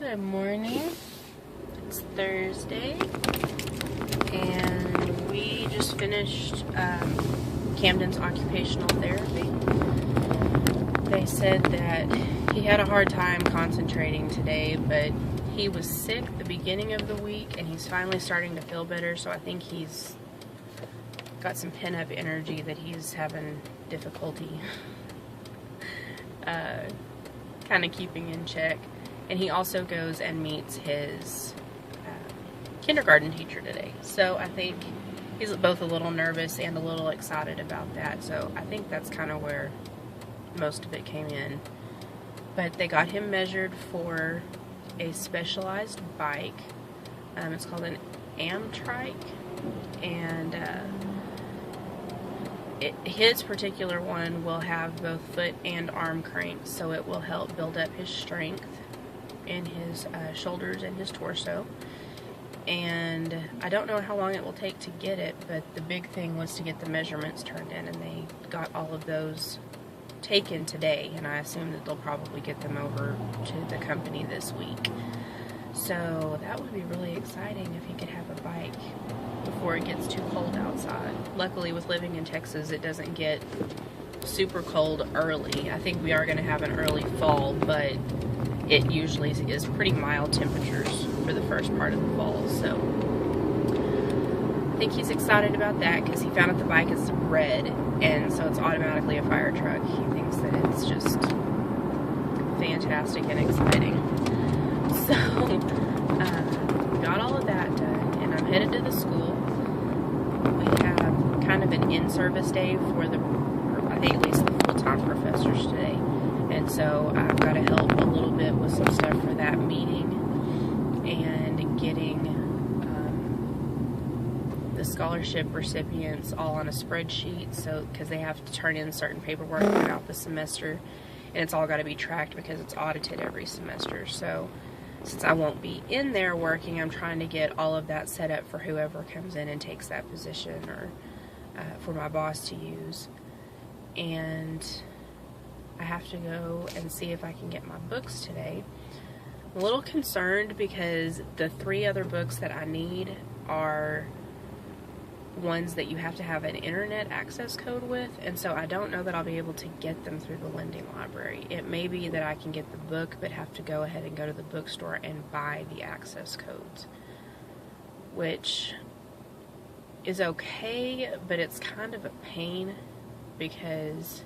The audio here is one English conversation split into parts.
Good morning. It's Thursday, and we just finished Camden's occupational therapy. They said that he had a hard time concentrating today, but he was sick the beginning of the week, and he's finally starting to feel better, so I think he's got some pent-up energy that he's having difficulty kind of keeping in check. And he also goes and meets his kindergarten teacher today. So I think he's both a little nervous and a little excited about that. So I think that's kind of where most of it came in. But they got him measured for a specialized bike. It's called an Amtrike. And his particular one will have both foot and arm cranks. So it will help build up his strength in his shoulders and his torso. And I don't know how long it will take to get it, but the big thing was to get the measurements turned in, and they got all of those taken today, and I assume that they'll probably get them over to the company this week. So that would be really exciting if he could have a bike before it gets too cold outside. Luckily, with living in Texas, it doesn't get super cold early. I think we are going to have an early fall, but it usually is pretty mild temperatures for the first part of the fall. So I think he's excited about that because he found out the bike is red, and so it's automatically a fire truck. He thinks that it's just fantastic and exciting. So got all of that done, and I'm headed to the school. We have kind of an in-service day for I think at least the full-time professors today. And so I've got to help a little bit with some stuff for that meeting and getting the scholarship recipients all on a spreadsheet, so because they have to turn in certain paperwork throughout the semester, and it's all got to be tracked because it's audited every semester. So since I won't be in there working, I'm trying to get all of that set up for whoever comes in and takes that position, or for my boss to use. And I have to go and see if I can get my books today. I'm a little concerned because the 3 other books that I need are ones that you have to have an internet access code with, and so I don't know that I'll be able to get them through the lending library. It may be that I can get the book, but have to go ahead and go to the bookstore and buy the access codes, which is okay, but it's kind of a pain because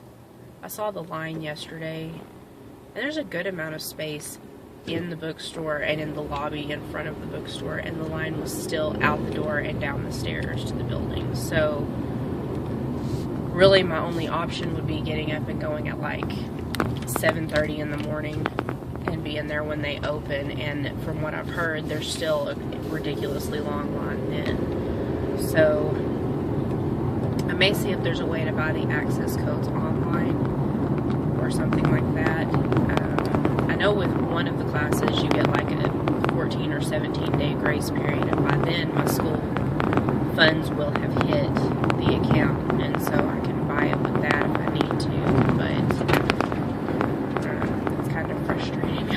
I saw the line yesterday, and there's a good amount of space in the bookstore and in the lobby in front of the bookstore, and the line was still out the door and down the stairs to the building. So really my only option would be getting up and going at like 7:30 in the morning and being there when they open, and from what I've heard, there's still a ridiculously long line then. So I may see if there's a way to buy the access codes online or something like that. I know with one of the classes you get like a 14 or 17 day grace period, and by then my school funds will have hit the account, and so I can buy it with that if I need to, but it's kind of frustrating.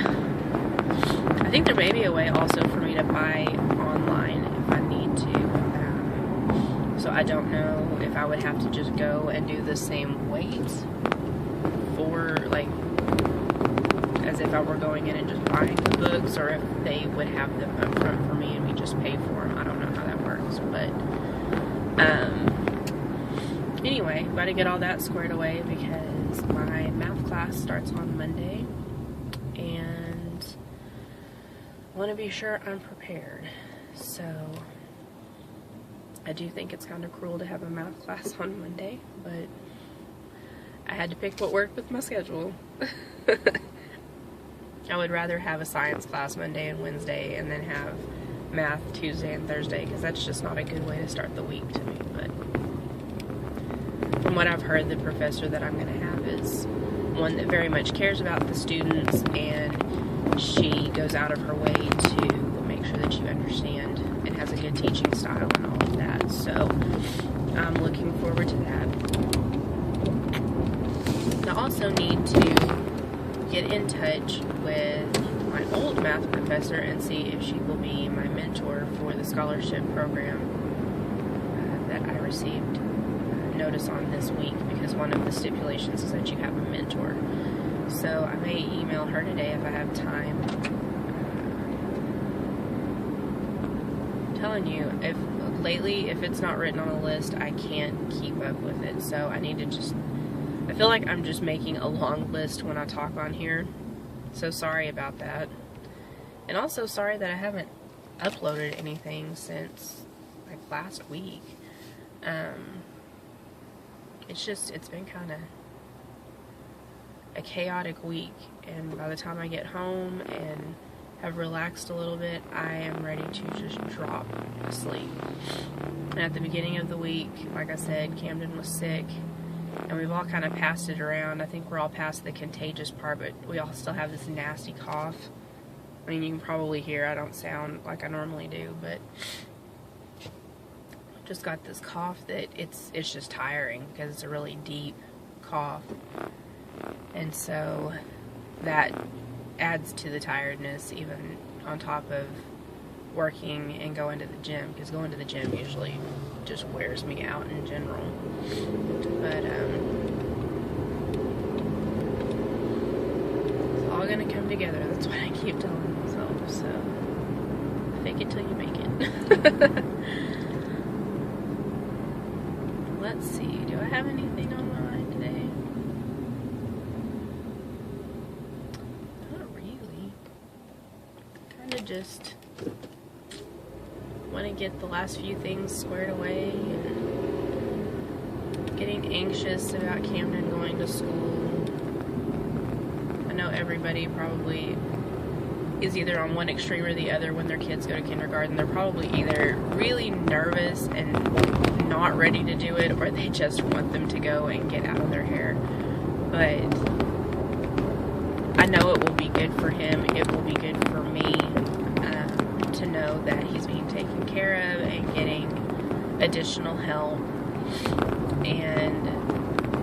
I think there may be a way also for me to buy online if I need to, so I don't know if I would have to just go and do the same weight for, like, as if I were going in and just buying the books, or if they would have them up front for me and we just pay for them. I don't know how that works, but anyway, got to get all that squared away because my math class starts on Monday, and I want to be sure I'm prepared. So I do think it's kind of cruel to have a math class on Monday, but I had to pick what worked with my schedule. I would rather have a science class Monday and Wednesday and then have math Tuesday and Thursday, because that's just not a good way to start the week to me. But from what I've heard, the professor that I'm going to have is one that very much cares about the students, and she goes out of her way to make sure that you understand and has a good teaching style and all of that. So I'm looking forward to that. I also need to get in touch with my old the math professor and see if she will be my mentor for the scholarship program that I received notice on this week, because one of the stipulations is that you have a mentor. So I may email her today if I have time. I'm telling you, if it's not written on a list, I can't keep up with it. So I need to I feel like I'm just making a long list when I talk on here. So sorry about that. And also sorry that I haven't uploaded anything since like last week. It's been kind of a chaotic week, and by the time I get home and have relaxed a little bit, I am ready to just drop asleep. And at the beginning of the week, like I said, Camden was sick, and we've all kind of passed it around. I think we're all past the contagious part, but we all still have this nasty cough. I mean, you can probably hear I don't sound like I normally do, but I've just got this cough that it's just tiring because it's a really deep cough. And so that adds to the tiredness, even on top of working and going to the gym, because going to the gym usually just wears me out in general. But it's all gonna come together. That's what I keep telling myself. So fake it till you make it. Let's see, do I have anything on my mind today? Not really. Kind of just want to get the last few things squared away, and getting anxious about Camden going to school. I know everybody probably is either on one extreme or the other when their kids go to kindergarten. They're probably either really nervous and not ready to do it, or they just want them to go and get out of their hair. But I know it will be good for him. It will be good for me to know that he's being taken care of and getting additional help. And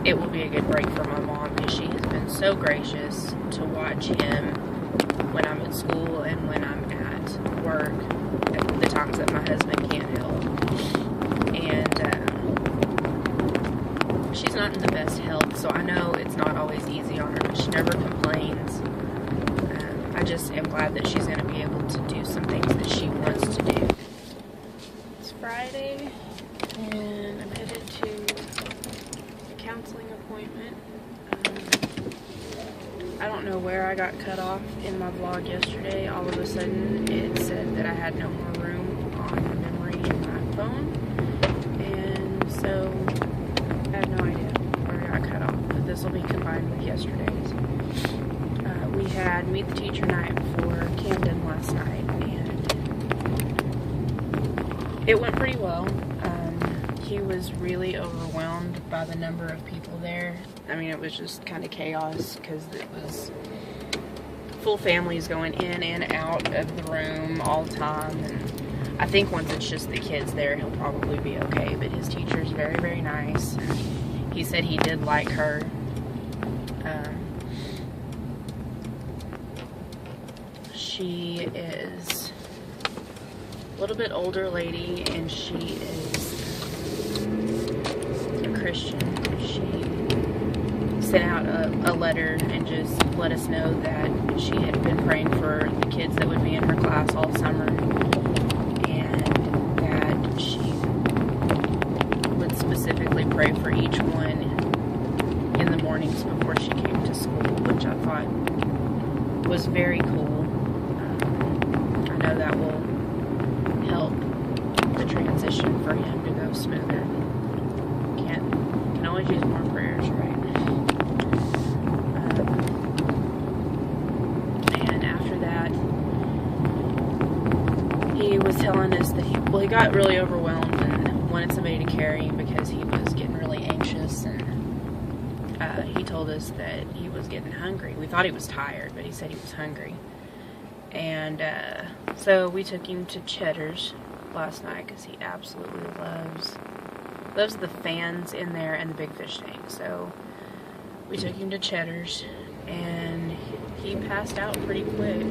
it will be a good break for my mom, because she has been so gracious to watch him when I'm at school and when I'm at work, at the times that my husband can't help. And she's not in the best health, so I know it's not always easy on her, but she never complains. I just am glad that she's going to be able to do some things that she wants to do. It's Friday, and I'm headed to a counseling appointment. I don't know where I got cut off in my vlog yesterday. All of a sudden, it said that I had no more room on the memory in my phone. And so, I have no idea where I got cut off. But this will be combined with yesterday's. We had Meet the Teacher night for Camden last night. And it went pretty well. He was really overwhelmed by the number of people there. I mean, it was just kind of chaos, because it was full families going in and out of the room all the time. And I think once it's just the kids there, he'll probably be okay. But his teacher's very, very nice. And he said he did like her. She is a little bit older lady, and she is Christian. She sent out a letter and just let us know that she had been praying for the kids that would be in her class all summer, and that she would specifically pray for each one in the mornings before she came to school, which I thought was very cool. I know that will help the transition for him to go smoother. Can always use more prayers, right? And after that, he was telling us that he got really overwhelmed and wanted somebody to carry him because he was getting really anxious, and he told us that he was getting hungry. We thought he was tired, but he said he was hungry. And so we took him to Cheddar's last night, because he absolutely loves the fans in there and the big fish tank. So we took him to Cheddar's, and he passed out pretty quick.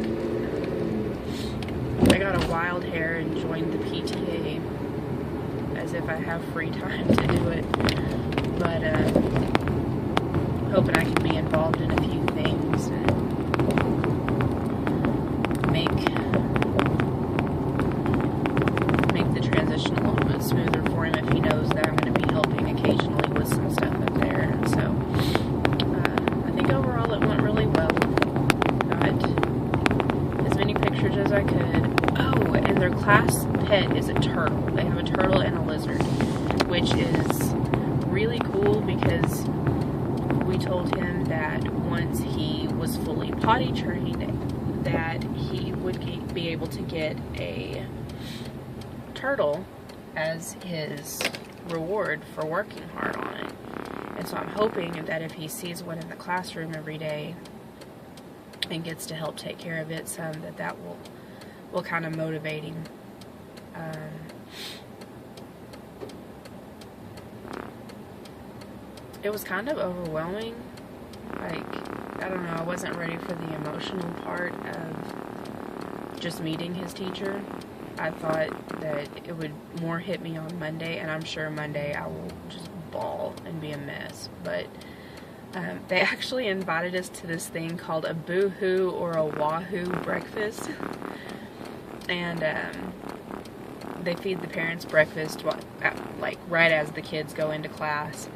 I got a wild hair and joined the PTA as if I have free time to do it. But hoping I can be involved in a few things and make the transition a little bit smoother for him if he knows that I'm going to be helping occasionally with some stuff up there. And so I think overall it went really well. Got as many pictures as I could. Oh, and their class pet is a turtle. They have a turtle and a lizard, which is really cool because we told him that once he was fully potty trained that he would be able to get a turtle as his reward for working hard on it. And so I'm hoping that if he sees one in the classroom every day and gets to help take care of it some, that will kind of motivate him. It was kind of overwhelming. Like, I don't know, I wasn't ready for the emotional part of just meeting his teacher. I thought that it would more hit me on Monday, and I'm sure Monday I will just bawl and be a mess. But they actually invited us to this thing called a boo-hoo or a wahoo breakfast. And they feed the parents breakfast like right as the kids go into class.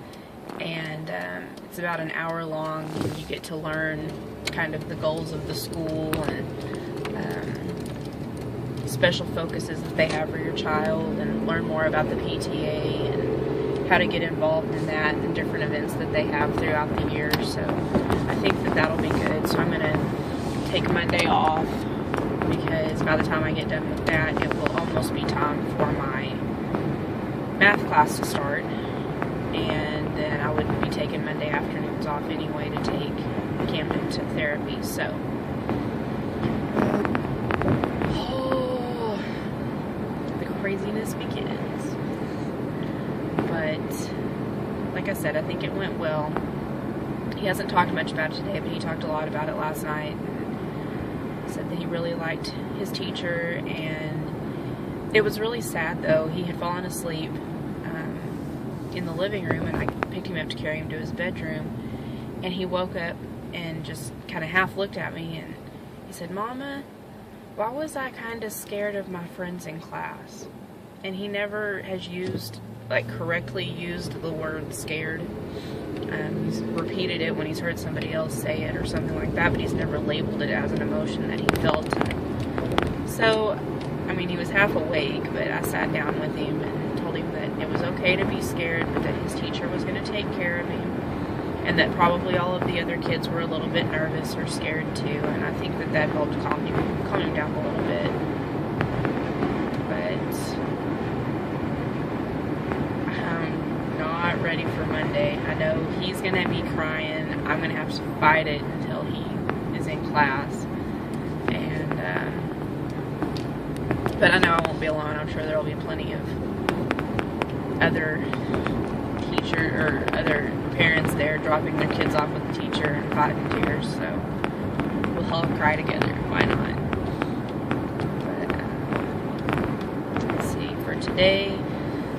And it's about an hour long, and you get to learn kind of the goals of the school and special focuses that they have for your child, and learn more about the PTA and how to get involved in that and different events that they have throughout the year. So I think that that'll be good. So I'm going to take Monday off because by the time I get done with that, it will almost be time for my math class to start. And then I would be taking Monday afternoons off anyway to take Camden to therapy. So, the craziness begins. But, like I said, I think it went well. He hasn't talked much about it today, but he talked a lot about it last night. And said that he really liked his teacher, and it was really sad, though. He had fallen asleep in the living room, and I picked him up to carry him to his bedroom, and he woke up and just kind of half looked at me, and he said, "Mama, why was I kind of scared of my friends in class?" And he never has correctly used the word scared. He's repeated it when he's heard somebody else say it or something like that, but he's never labeled it as an emotion that he felt. So, I mean, he was half awake, but I sat down with him and told him that it was okay to be scared, but that his teacher was going to take care of him, and that probably all of the other kids were a little bit nervous or scared too, and I think that helped calm him down a little bit. But I'm not ready for Monday. I know he's going to be crying. I'm going to have to fight it until he is in class. But I know I won't be alone. I'm sure there will be plenty of other other parents there dropping their kids off with the teacher and fighting tears. So we'll all cry together. Why not? But let's see. For today,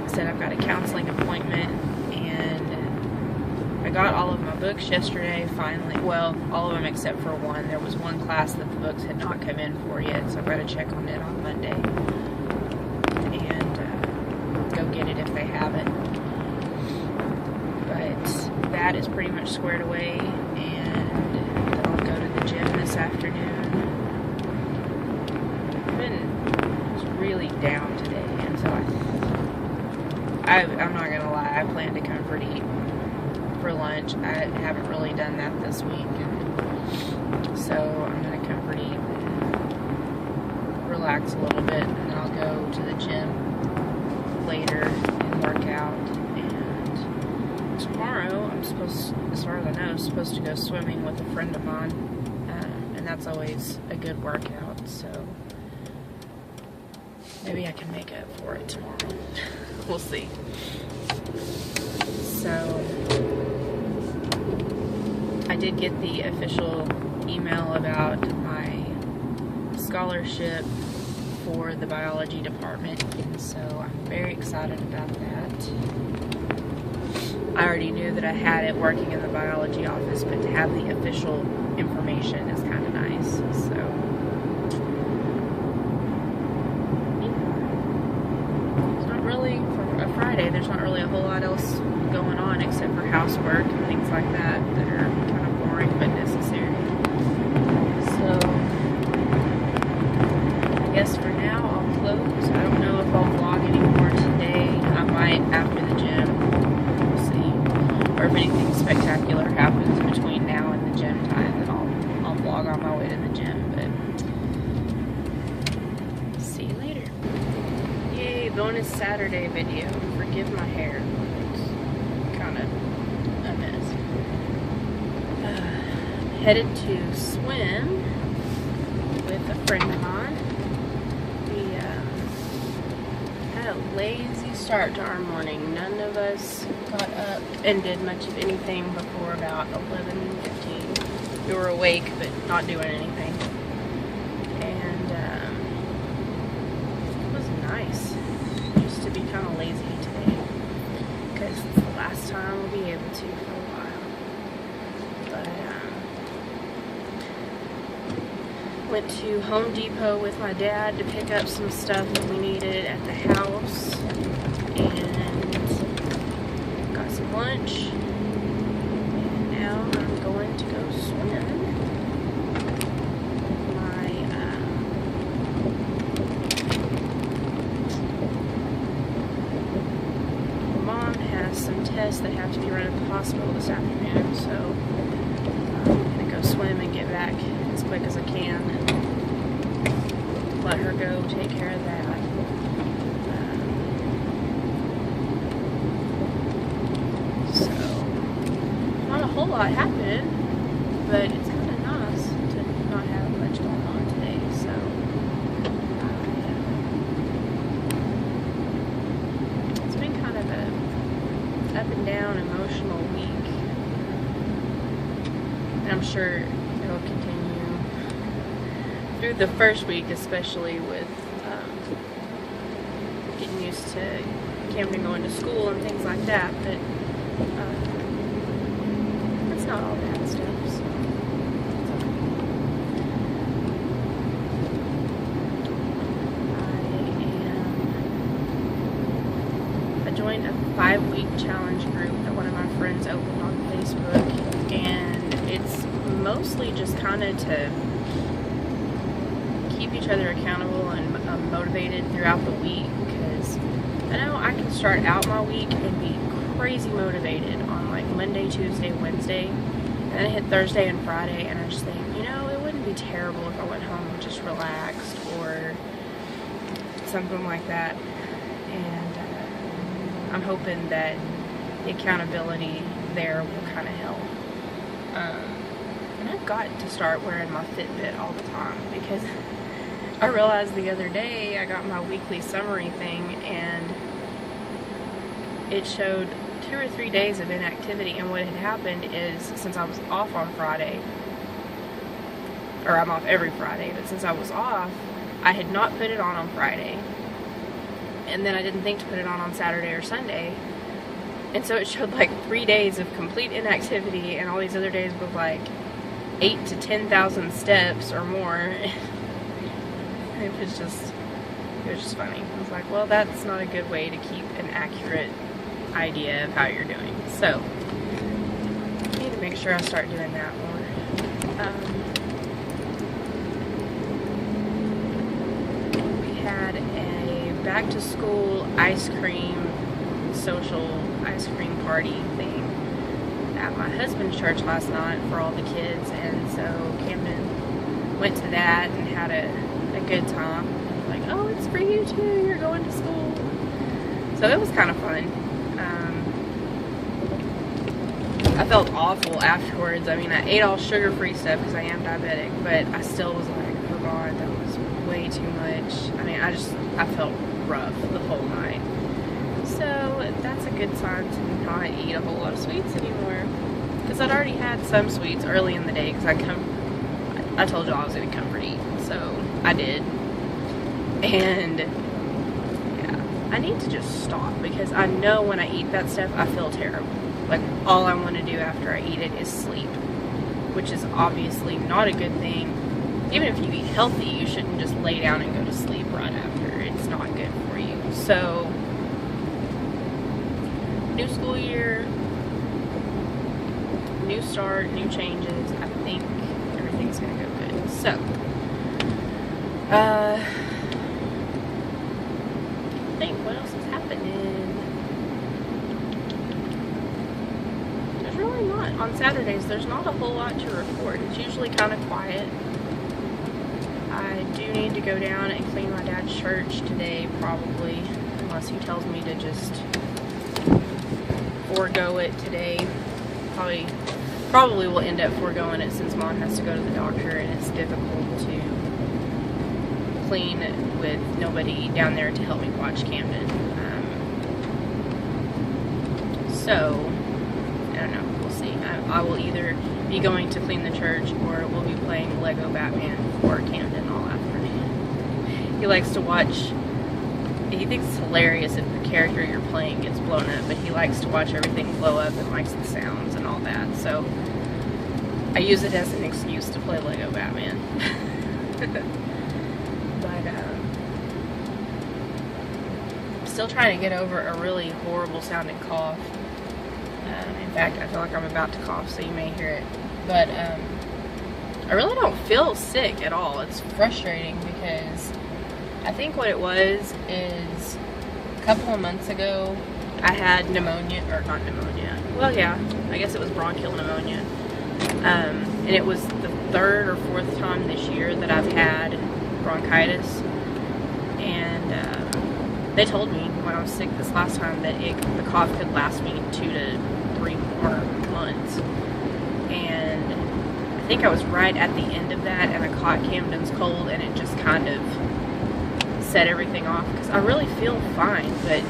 I said I've got a counseling appointment, and I got all of my books yesterday. Finally, well, all of them except for one. There was one class that the books had not come in for yet, so I've got to check on it on Monday and go get it if they haven't. But that is pretty much squared away, and then I'll go to the gym this afternoon. I've been really down today, and so I'm not gonna lie, I plan to comfort eat for lunch. I haven't really done that this week, so I'm gonna comfort eat, relax a little bit, and then I'll go to the gym later and work out. And tomorrow I'm supposed, as far as I know, supposed to go swimming with a friend of mine, and that's always a good workout, so maybe I can make up for it tomorrow. We'll see. So I did get the official email about my scholarship for the biology department, and so I'm very excited about that. I already knew that I had it working in the biology office, but to have the official information is kind of nice. So it's not really, for a Friday, there's not really a whole lot else going on except for housework and things like that that are kind of boring but necessary. So I guess for now I'll close. I don't know if I'll vlog anymore today. I might after the gym. We'll see. Or if anything spectacular happens between now and the gym time, then I'll vlog on my way to the gym. But see you later. Yay, bonus Saturday video. Forgive my hair. It's kind of a mess. Headed to swim with a friend of mine. We had a lazy start to our morning. None of us got up and did much of anything before about 11:15. We were awake but not doing anything. And it was nice just to be kind of lazy today, because it's the last time we'll be able to for a while. But went to Home Depot with my dad to pick up some stuff that we needed at the house, and got some lunch, and now I'm going to go swim. My mom has some tests that have to be run at the hospital this afternoon, so I'm going to go swim and get back as quick as I can. Let her go take care of that. So, not a whole lot happened, but it's kind of nice to not have much going on today. So, it's been kind of a up and down emotional week, and I'm sure it'll continue through the first week, especially with getting used to Camden going to school and things like that, but it's not all bad stuff, so I joined a 5-week challenge group that one of my friends opened on Facebook, and it's mostly just kind of to keep each other accountable and motivated throughout the week, because I know I can start out my week and be crazy motivated on like Monday, Tuesday, Wednesday, and then I hit Thursday and Friday and I just think, you know, it wouldn't be terrible if I went home and just relaxed or something like that. And I'm hoping that the accountability there will kind of help. And I've got to start wearing my Fitbit all the time, because I realized the other day I got my weekly summary thing and it showed 2 or 3 days of inactivity, and what had happened is, since I was off on Friday, or I'm off every Friday, but since I was off, I had not put it on Friday, and then I didn't think to put it on Saturday or Sunday, and so it showed like 3 days of complete inactivity and all these other days with like 8,000 to 10,000 steps or more. It was just funny. I was like, well, that's not a good way to keep an accurate idea of how you're doing. So, I need to make sure I start doing that more. We had a back-to-school social ice cream party thing at my husband's church last night for all the kids, and so Camden went to that and had a good time. Like, oh, it's for you too, you're going to school. So it was kind of fun. I felt awful afterwards. I mean, I ate all sugar-free stuff because I am diabetic, but I still was like, oh God, that was way too much. I mean, I felt rough the whole night. So that's a good sign to not eat a whole lot of sweets anymore. Because I'd already had some sweets early in the day, because I told y'all I was going to comfort eat. So I did. And yeah, I need to just stop, because I know when I eat that stuff, I feel terrible. Like, all I want to do after I eat it is sleep, which is obviously not a good thing. Even if you eat healthy, you shouldn't just lay down and go to sleep right after. It's not good for you. So, new school year, new start, new changes. I think everything's gonna go good. So, I think what else is happening? There's really not. On Saturdays, there's not a whole lot to report. It's usually kind of quiet. I do need to go down and clean my dad's church today, probably, unless he tells me to just forego it today. Probably will end up foregoing it, since Mom has to go to the doctor and it's difficult to clean with nobody down there to help me watch Camden. So, I don't know, we'll see. I will either be going to clean the church, or we'll be playing Lego Batman for Camden all afternoon. He likes to watch, he thinks it's hilarious if the character you're playing gets blown up, but he likes to watch everything blow up and likes the sounds and all that. So I use it as an excuse to play Lego Batman. But I'm still trying to get over a really horrible sounding cough. In fact, I feel like I'm about to cough, so you may hear it. But I really don't feel sick at all. It's frustrating, because I think what it was is a couple of months ago I had pneumonia, or not pneumonia. Well, yeah, I guess it was bronchial pneumonia. And it was the third or fourth time this year that I've had bronchitis. And they told me when I was sick this last time that the cough could last me 2 to 3 more months. And I think I was right at the end of that, and I caught Camden's cold, and it just kind of set everything off, because I really feel fine, but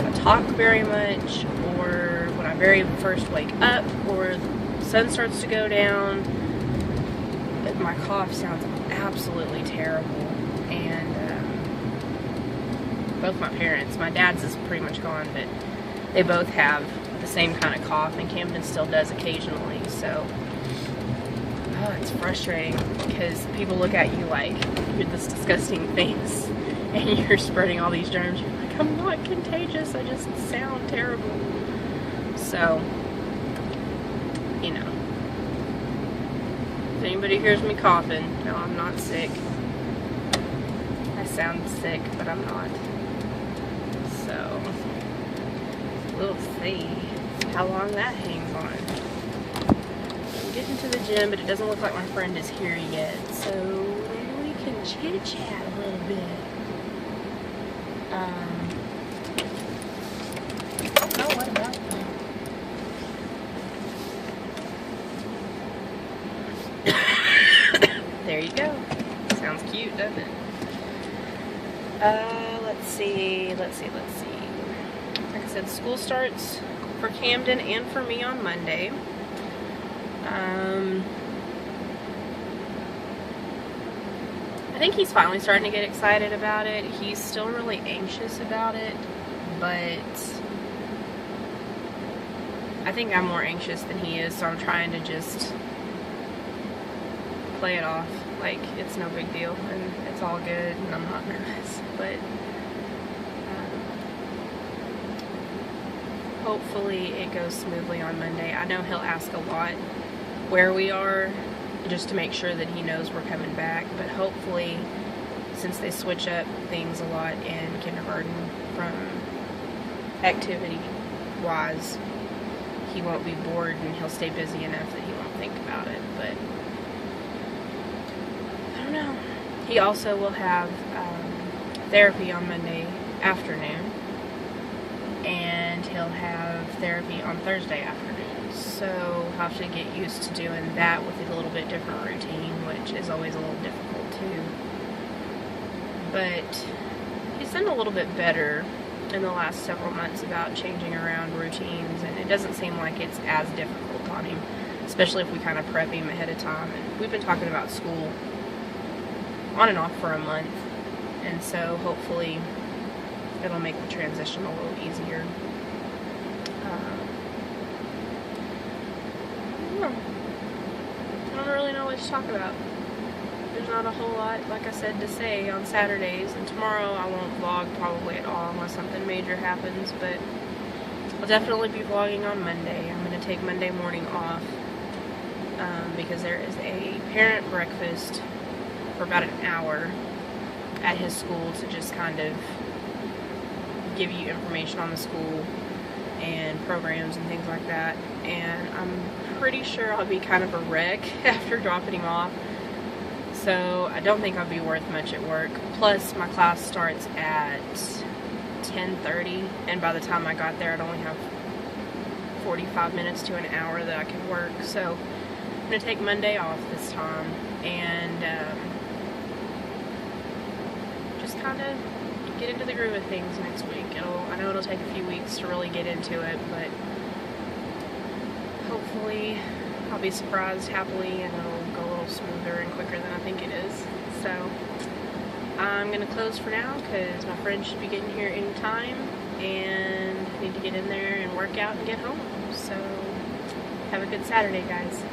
I talk very much, or when I very first wake up, or the sun starts to go down, my cough sounds absolutely terrible. And both my parents, my dad's is pretty much gone, but they both have the same kind of cough, and Camden still does occasionally. So it's frustrating, because people look at you like you're this disgusting things, and you're spreading all these germs. You're like, I'm not contagious, I just sound terrible. So, you know, if anybody hears me coughing, no, I'm not sick. I sound sick, but I'm not. So, we'll see how long that hangs on. I'm getting to the gym, but it doesn't look like my friend is here yet, so we can chit-chat a little bit. Oh, what about that? There you go. Sounds cute, doesn't it? Let's see. Like I said, school starts for Camden and for me on Monday. I think he's finally starting to get excited about it. He's still really anxious about it, but I think I'm more anxious than he is, so I'm trying to just play it off like it's no big deal and it's all good and I'm not nervous. But hopefully it goes smoothly on Monday. I know he'll ask a lot where we are, just to make sure that he knows we're coming back, but hopefully, since they switch up things a lot in kindergarten from activity wise, he won't be bored and he'll stay busy enough that he won't think about it. But I don't know. He also will have therapy on Monday afternoon, and he'll have therapy on Thursday afternoon. So I'll have to get used to doing that with a little bit different routine, which is always a little difficult too. But he's done a little bit better in the last several months about changing around routines, and it doesn't seem like it's as difficult on him, especially if we kind of prep him ahead of time. And we've been talking about school on and off for a month, and so hopefully it'll make the transition a little easier. I don't really know what to talk about. There's not a whole lot, like I said, to say on Saturdays, and tomorrow I won't vlog probably at all unless something major happens, but I'll definitely be vlogging on Monday. I'm going to take Monday morning off because there is a parent breakfast for about an hour at his school to just kind of give you information on the school and programs and things like that, and I'm pretty sure I'll be kind of a wreck after dropping him off, so I don't think I'll be worth much at work. Plus my class starts at 10:30, and by the time I got there I'd only have 45 minutes to an hour that I could work, so I'm going to take Monday off this time and just kind of get into the groove of things next week. I know it'll take a few weeks to really get into it, but hopefully I'll be surprised happily and it'll go a little smoother and quicker than I think it is. So I'm going to close for now because my friend should be getting here any time, and I need to get in there and work out and get home. So have a good Saturday, guys.